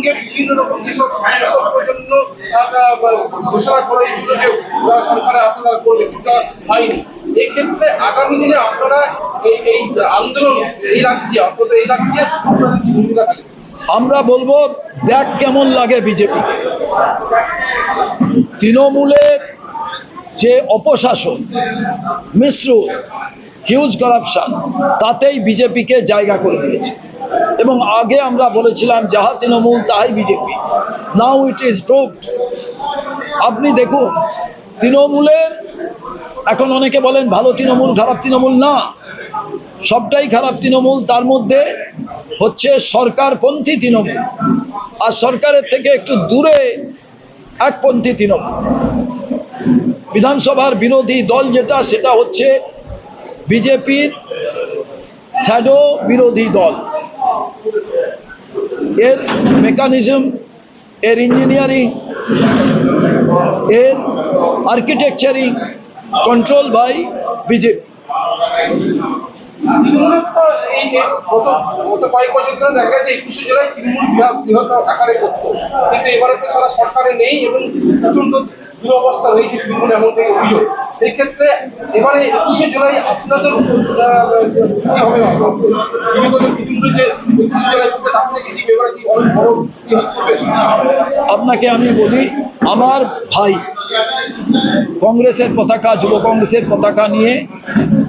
সঙ্গে বিভিন্ন রকম যেসব জন্য ঘোষণা করে যে সরকারের আশা তারা করবে কিন্তু হয়নি। এক্ষেত্রে আগামী দিনে আপনারা এই আন্দোলন এই রাজ্যে অন্তত এই রাজ্যে আপনাদের কি ভূমিকা থাকবে? আমরা বলবো, দেখ কেমন লাগে বিজেপি। তৃণমূলের যে অপশাসন, মিশ্র হিউজ করাপশন, তাতেই বিজেপিকে জায়গা করে দিয়েছে। এবং আগে আমরা বলেছিলাম যাহা তৃণমূল তাহাই BJP. Now it is proved. আপনি দেখুন, তৃণমূলের এখন অনেকে বলেন ভালো তৃণমূল খারাপ তৃণমূল, না, সবটাই খারাপ তৃণমূল। তার মধ্যে হচ্ছে সরকারপন্থী তৃণমূল, আর সরকারের থেকে একটু দূরে একপন্থী তৃণমূল। বিধানসভার বিরোধী দল যেটা, সেটা হচ্ছে বিজেপির শ্যাডো বিরোধী দল। এর মেকানিজম, এর ইঞ্জিনিয়ারিং, এর আর্কিটেকচারিং কন্ট্রোল বাই বিজেপি। এই গত কয়েক বছর ধরে দেখা গেছে 21শে জুলাই তৃণমূল বৃহৎ আকারে করতো, কিন্তু এবারে তো সারা সরকারে নেই এবং প্রচন্ড দুরবস্থা রয়েছে তৃণমূল, এমন থেকে অভিযোগ। সেই ক্ষেত্রে এবারে 21শে জুলাই আপনাদের কি হবে? বিগত তৃণমূল যে 21শে জুলাই করতে, তার থেকে কি এবারে কি অনেক বড় কি হবে? আপনাকে আমি বলি, আমার ভাই কংগ্রেসের পতাকা, যুব কংগ্রেসের পতাকা নিয়ে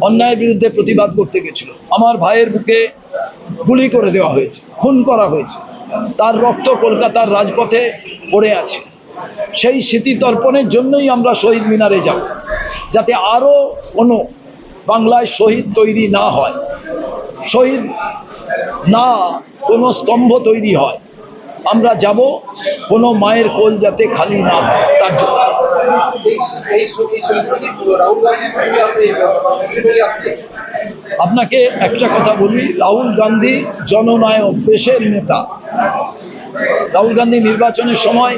অন্যায়ের বিরুদ্ধে প্রতিবাদ করতে গেছিল। আমার ভাইয়ের বুকে গুলি করে দেওয়া হয়েছে, খুন করা হয়েছে, তার রক্ত কলকাতার রাজপথে পড়ে আছে। সেই স্মৃতিতর্পণের জন্যই আমরা শহীদ মিনারে যাব, যাতে আরও কোনো বাংলায় শহীদ তৈরি না হয়, শহীদ না কোনো স্তম্ভ তৈরি হয়। আমরা যাব, কোনো মায়ের কোল যাতে খালি না হয়, তার জন্য। আপনাকে একটা কথা বলি, রাহুল গান্ধী জননায়ক, দেশের নেতা। রাহুল গান্ধী নির্বাচনের সময়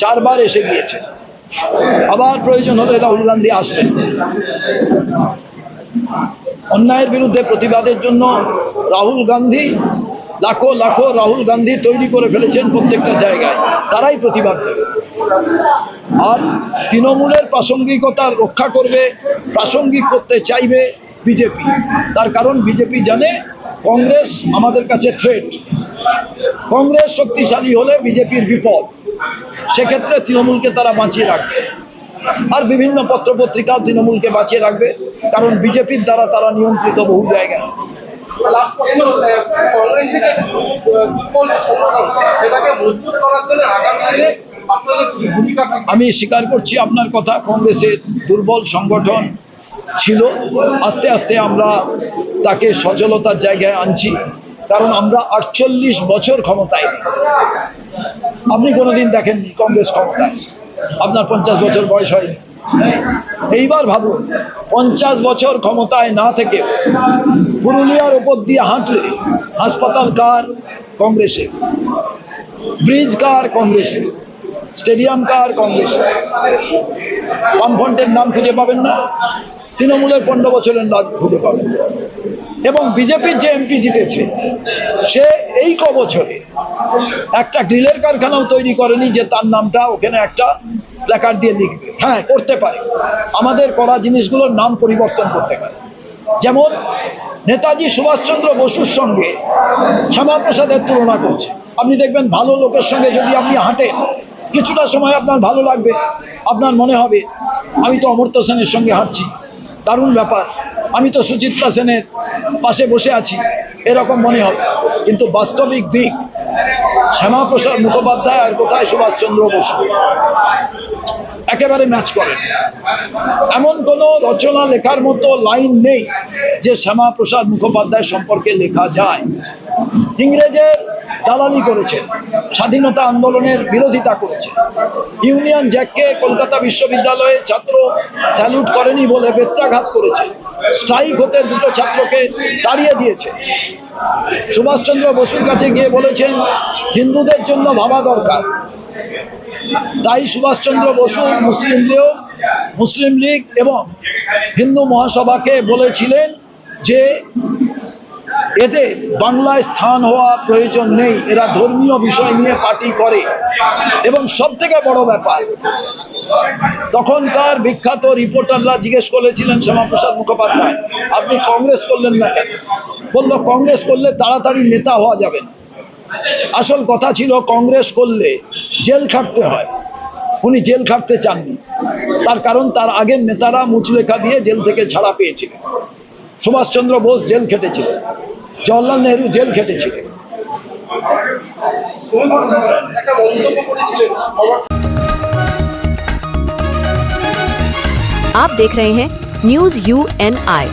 4 বার এসে গিয়েছে, আবার প্রয়োজন হলে রাহুল গান্ধী আসবেন। অন্যায়ের বিরুদ্ধে প্রতিবাদের জন্য রাহুল গান্ধী, লাখো লাখো রাহুল গান্ধী তৈরি করে ফেলেছেন প্রত্যেকটা জায়গায়, তারাই প্রতিবাদ করবে। আর তৃণমূলের প্রাসঙ্গিকতা রক্ষা করবে, প্রাসঙ্গিক করতে চাইবে বিজেপি। তার কারণ বিজেপি জানে কংগ্রেস আমাদের কাছে থ্রেট। কংগ্রেস শক্তিশালী হলে বিজেপির বিপদ, সেক্ষেত্রে তৃণমূলকে তারা বাঁচিয়ে রাখবে। আর বিভিন্ন পত্রপত্রিকাও তৃণমূলকে বাঁচিয়ে রাখবে, কারণ বিজেপির দ্বারা তারা নিয়ন্ত্রিত বহু জায়গায়। কংগ্রেসের সেটাকে মজবুত করার জন্য আগামী দিনে আপনাদের কি ভূমিকা থাকবে? আমি স্বীকার করছি আপনার কথা, কংগ্রেসের দুর্বল সংগঠন ছিল। আস্তে আস্তে আমরা তাকে সচলতার জায়গায় আনছি, কারণ আমরা 48 বছর ক্ষমতায় নেই। আপনি কোনোদিন দেখেননি কংগ্রেস ক্ষমতায়, আপনার 50 বছর বয়স হয়নি। এইবার ভাবুন, 50 বছর ক্ষমতায় না থেকে পুরুলিয়ার ওপর দিয়ে হাঁটলে হাসপাতাল কার? কংগ্রেসের। ব্রিজ কার? কংগ্রেসের। স্টেডিয়াম কার? কংগ্রেসের। বামফ্রন্টের নাম খুঁজে পাবেন না, তৃণমূলের 15 বছরের নাম খুঁজে পাবেন। এবং বিজেপির যে এমপি জিতেছে, সে এই বছরে একটা গ্রিলের কারখানাও তৈরি করেনি যে তার নামটা ওখানে একটা প্ল্যাকার্ড দিয়ে লিখবে। হ্যাঁ, করতে পারে, আমাদের করা জিনিসগুলোর নাম পরিবর্তন করতে পারে। যেমন নেতাজি সুভাষচন্দ্র বসুর সঙ্গে শ্যামাপ্রসাদের তুলনা করছে। আপনি দেখবেন ভালো লোকের সঙ্গে যদি আপনি হাঁটেন, কিছুটা সময় আপনার ভালো লাগবে, আপনার মনে হবে আমি তো অমর্ত্য সেনের সঙ্গে হাঁটছি, দারুণ ব্যাপার, আমি তো সুচিত্রা সেনের পাশে বসে আছি, এরকম মনে হবে। কিন্তু বাস্তবিক দিক, শ্যামাপ্রসাদ মুখোপাধ্যায় আর কোথায় সুভাষচন্দ্র বসু, একেবারে ম্যাচ করেন। এমন কোনো রচনা লেখার মতো লাইন নেই যে শ্যামাপ্রসাদ মুখোপাধ্যায় সম্পর্কে লেখা যায়। ইংরেজের দালালি করেছেন, স্বাধীনতা আন্দোলনের বিরোধিতা করেছেন, ইউনিয়ন জ্যাককে কলকাতা বিশ্ববিদ্যালয়ে ছাত্র স্যালুট করেনি বলে বেত্রাঘাত করেছে, স্ট্রাইক হতে 2 ছাত্রকে তাড়িয়ে দিয়েছে। সুভাষচন্দ্র বসুর কাছে গিয়ে বলেছেন হিন্দুদের জন্য ভাবা দরকার। তাই সুভাষচন্দ্র বসু মুসলিম লীগ এবং হিন্দু মহাসভাকে বলেছিলেন যে এদের বাংলায় স্থান হওয়া প্রয়োজন নেই। এরা ধর্মীয় বিষয় নিয়ে পার্টি করে। এবং সব থেকে বড় ব্যাপার, তখনকার বিখ্যাত রিপোর্টাররা জিজ্ঞেস করেছিলেন শ্যামাপ্রসাদ মুখোপাধ্যায়, আপনি কংগ্রেস করলেন না কেন? বলল, কংগ্রেস করলে তাড়াতাড়ি নেতা হওয়া যাবে না। আসল কথা ছিল কংগ্রেস করলে জেল খাটতে হয়। উনি জেল খাটতে চাননি, তার কারণ তার আগের নেতারা মুচলেখা দিয়ে জেল থেকে ছাড়া পেয়েছিলেন। সুভাষচন্দ্র বোস জেল খেটেছিলেন, জওহরলাল নেহরু জেল খেটেছিলেন। একটা মন্তব্য করেছিলেন। आप देख रहे हैं न्यूज UNI।